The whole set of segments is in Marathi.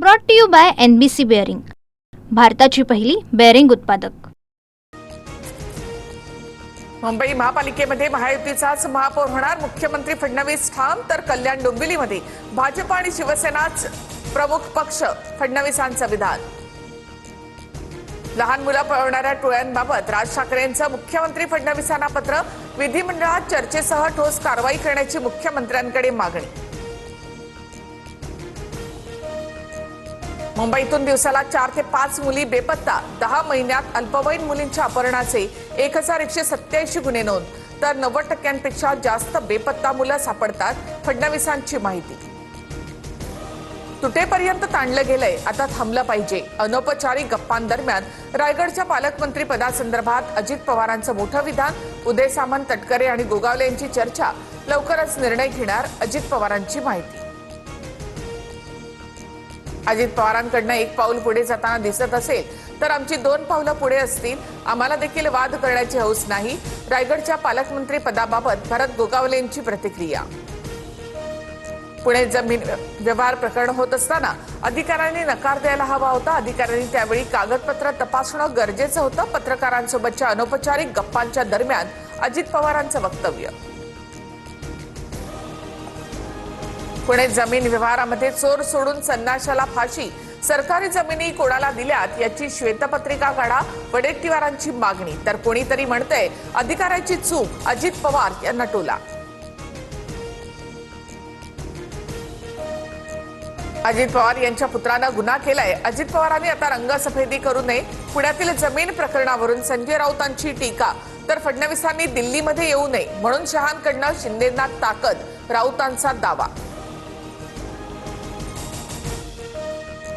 Brought to you by NBC bearing, भारताची पहिली बेअरिंग उत्पादक। मुंबई महापालिकेमध्ये महायुतीचाच महापौर होणार, मुख्यमंत्री फडणवीस ठाम, तर कल्याण डोंबिवलीमध्ये भाजप आणि शिवसेनाच प्रमुख पक्ष, फडणवीसांचं विधान। लहान मुलं पळवणाऱ्या टोळ्यांबाबत राज ठाकरेंचं मुख्यमंत्री फडणवीसांना पत्र, विधिमंडळात चर्चेसह ठोस कारवाई करण्याची मुख्यमंत्र्यांकडे मागणी। मुंबईतून दिवसाला 4 ते 5 मुली बेपत्ता, 10 महिन्यात अल्पवयीन मुलींच्या अपहरणाचे 1187 गुन्हे नोंद, तर 90% जास्त बेपत्ता मुलं सापडतात, फडणवीसांची माहिती। तुटेपर्यंत ताणलं गेलंय, आता थांबलं पाहिजे। अनौपचारिक गप्पांदरम्यान रायगडच्या पालकमंत्री पदासंदर्भात अजित पवारांचं मोठं विधान, उदय सामंत, तटकरे आणि गोगावले यांची चर्चा, लवकरच निर्णय घेणार, अजित पवारांची माहिती। अजित पवारांकडनं एक पाऊल पुढे जाताना दिसत असेल तर आमची 2 पावलं पुढे असतील, आम्हाला देखील वाद करण्याची हौस नाही, रायगडच्या पालकमंत्री पदाबाबत भरत गोगावले यांची प्रतिक्रिया। पुणे जमीन व्यवहार प्रकरण होत असताना अधिकाऱ्यांनी नकार द्यायला हवा होता, अधिकाऱ्यांनी त्यावेळी कागदपत्र तपासणं गरजेचं होतं, पत्रकारांसोबतच्या अनौपचारिक गप्पांच्या दरम्यान अजित पवारांचं वक्तव्य। पुणे जमीन व्यवहारामध्ये चोर सोडून संन्याशाला फाशी, सरकारी जमिनी कोणाला दिल्यात याची श्वेतपत्रिका काढा, वडेट्टीवारांची मागणी, तर कोणीतरी म्हणतंय अधिकाऱ्याची चूक, अजित पवार यांना टोला। अजित पवार यांच्या पुत्रानं गुन्हा केलाय, अजित पवारांनी आता रंगसफेदी करू नये, पुण्यातील जमीन प्रकरणावरून संजय राऊतांची टीका, तर फडणवीसांनी दिल्लीमध्ये येऊ नये म्हणून शहांकडनं शिंदेंना ताकद, राऊतांचा दावा।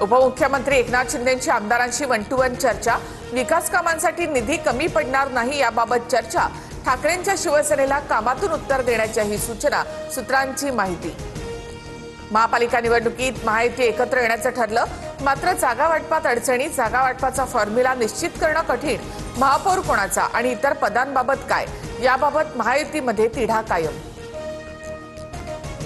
उपमुख्यमंत्री एकनाथ शिंदेंची आमदारांशी 1 to 1 चर्चा, विकास कामांसाठी निधी कमी पडणार नाही याबाबत चर्चा, ठाकरेंच्या शिवसेनेला कामातून उत्तर देण्याच्याही सूचना, सूत्रांची माहिती। महापालिका निवडणुकीत महायुती एकत्र येण्याचं ठरलं, मात्र जागा वाटपात अडचणी, जागा वाटपाचा फॉर्म्युला निश्चित करणं कठीण, महापौर कोणाचा आणि इतर पदांबाबत काय, याबाबत महायुतीमध्ये तिढा कायम।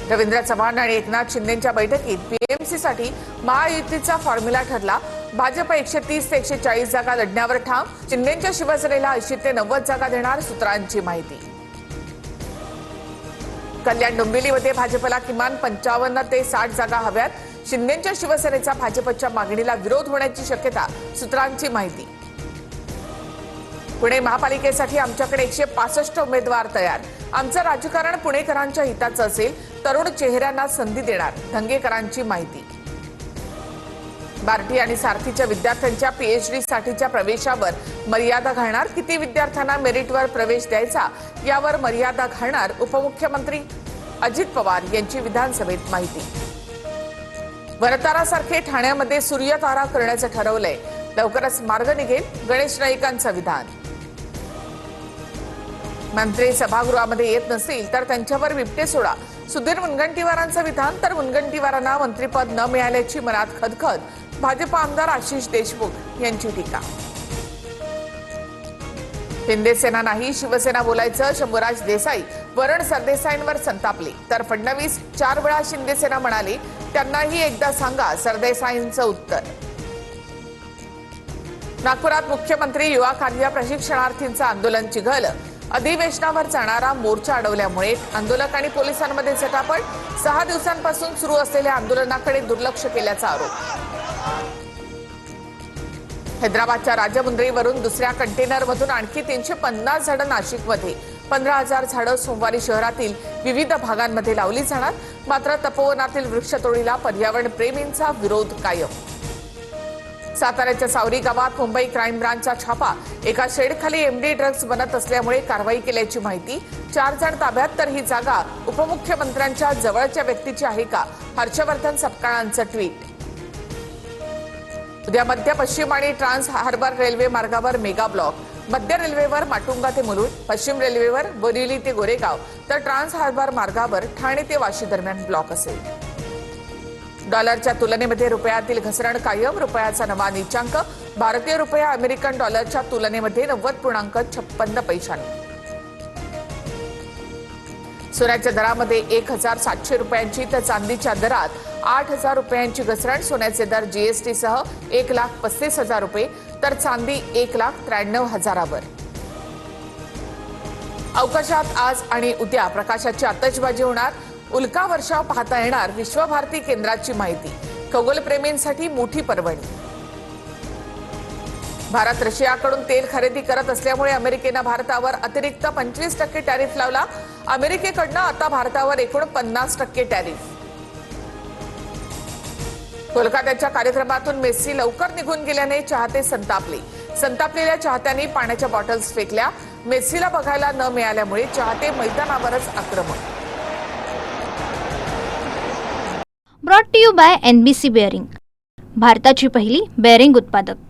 रवींद्र चव्हाण आणि एकनाथ शिंदेंच्या बैठकीत PMC साठी महायुतीचा फॉर्म्युला ठरला, भाजप 130 ते 140 जागा लढण्यावर ठाम, शिंदेंच्या शिवसेनेला 80 ते 90 जागा देणार, सूत्रांची माहिती। कल्याण डोंबिवलीमध्ये भाजपला किमान 55 ते 60 जागा हव्यात, शिंदेंच्या शिवसेनेचा भाजपच्या मागणीला विरोध होण्याची शक्यता, सूत्रांची माहिती। पुणे महापालिकेसाठी आमच्याकडे 165 उमेदवार तयार, आमचं राजकारण पुणेकरांच्या हिताचं असेल, तरुण चेहऱ्यांना संधी देणार, धंगेकरांची माहिती। बार्टी आणि सारथीच्या विद्यार्थ्यांच्या PhD साठीच्या प्रवेशावर मर्यादा घालणार, किती विद्यार्थ्यांना मेरिटवर प्रवेश द्यायचा यावर मर्यादा घालणार, उपमुख्यमंत्री अजित पवार यांची विधानसभेत माहिती। वरतारासारखे ठाण्यामध्ये सूर्यतारा करण्याचं ठरवलंय, लवकरच मार्ग निघेल, गणेश नाईकांचं विधान। मंत्री सभागृहामध्ये येत नसतील तर त्यांच्यावर बिबटे सोडा, सुधीर मुनगंटीवारांचं विधान, तर मुनगंटीवारांना मंत्रिपद न मिळाल्याची मनात खदखद, भाजप आमदार आशिष देशमुख यांची टीका। शिंदेसेना नाही शिवसेना बोलायचं, शंभूराज देसाई वरण सरदेसाईंवर संतापले, तर फडणवीस 4 वेळा शिंदेसेना म्हणाले, त्यांनाही एकदा सांगा, सरदेसाईंचं उत्तर। नागपुरात मुख्यमंत्री युवा कार्य प्रशिक्षणार्थींचं आंदोलन चिघळ, अधिवेशनावर जाणारा मोर्चा अडवल्यामुळे आंदोलक आणि पोलिसांमध्ये झटापट, 6 दिवसांपासून सुरू असलेल्या आंदोलनाकडे दुर्लक्ष केल्याचा आरोप। हैदराबादच्या राजमुंद्रीवरून दुसऱ्या कंटेनरमधून आणखी 350 झाडं नाशिकमध्ये, 15,000 झाडं सोमवारी शहरातील विविध भागांमध्ये लावली जाणार, मात्र तपोवनातील वृक्षतोडीला पर्यावरण प्रेमींचा विरोध कायम। साताऱ्याच्या सावरी गावात मुंबई क्राईम ब्रांचचा छापा, एका शेडखाली MD ड्रग्ज बनत असल्यामुळे कारवाई केल्याची माहिती, 4 जण ताब्यात, तर ही जागा उपमुख्यमंत्र्यांच्या जवळच्या व्यक्तीची आहे का, हर्षवर्धन सपकाळांचं ट्विट। उद्या मध्य पश्चिम आणि ट्रान्स हार्बर रेल्वे मार्गावर मेगा ब्लॉक, मध्य रेल्वेवर माटुंगा ते मुलुंड, पश्चिम रेल्वेवर बोरिवली ते गोरेगाव, तर ट्रान्स हार्बर मार्गावर ठाणे ते वाशी दरम्यान ब्लॉक असेल। डॉलरच्या तुलनेमध्ये रुपयातील घसरण कायम, रुपयाचा नवा नीचांक, भारतीय रुपया अमेरिकन डॉलरच्या तुलनेमध्ये 90.56 पैशांनी। सोन्याच्या दरामध्ये 1,700 रुपयांची तर चांदीच्या दरात 8,000 रुपयांची घसरण. सोन्याचे दर जीएसटी सह 1,35,000 रुपये तर चांदी 1,93,000वर. अवकाशात आज आणि उद्या प्रकाशाची आतषबाजी होणार. उल्का वर्षाव पाहता येणार. विश्वभारती केंद्राची माहिती. खगोलप्रेमींसाठी मोठी पर्वणी. भारत रशियाकडून तेल खरेदी करत असल्यामुळे अमेरिकेनं भारतावर अतिरिक्त 25% टॅरिफ लावला. अमेरिकेकडनं आता भारतावर एकूण 50% टॅरिफ. कोलकात्याच्या कार्यक्रमातून मेस्सी लवकर निघून गेल्याने चाहते संतापले. संतापलेल्या चाहत्यांनी पाण्याच्या बॉटल्स फेकल्या. मेस्सीला बघायला न मिळाल्यामुळे चाहते मैदानावरच आक्रमक. Brought to you by NBC bearing, भारताची पहिली बेअरिंग उत्पादक.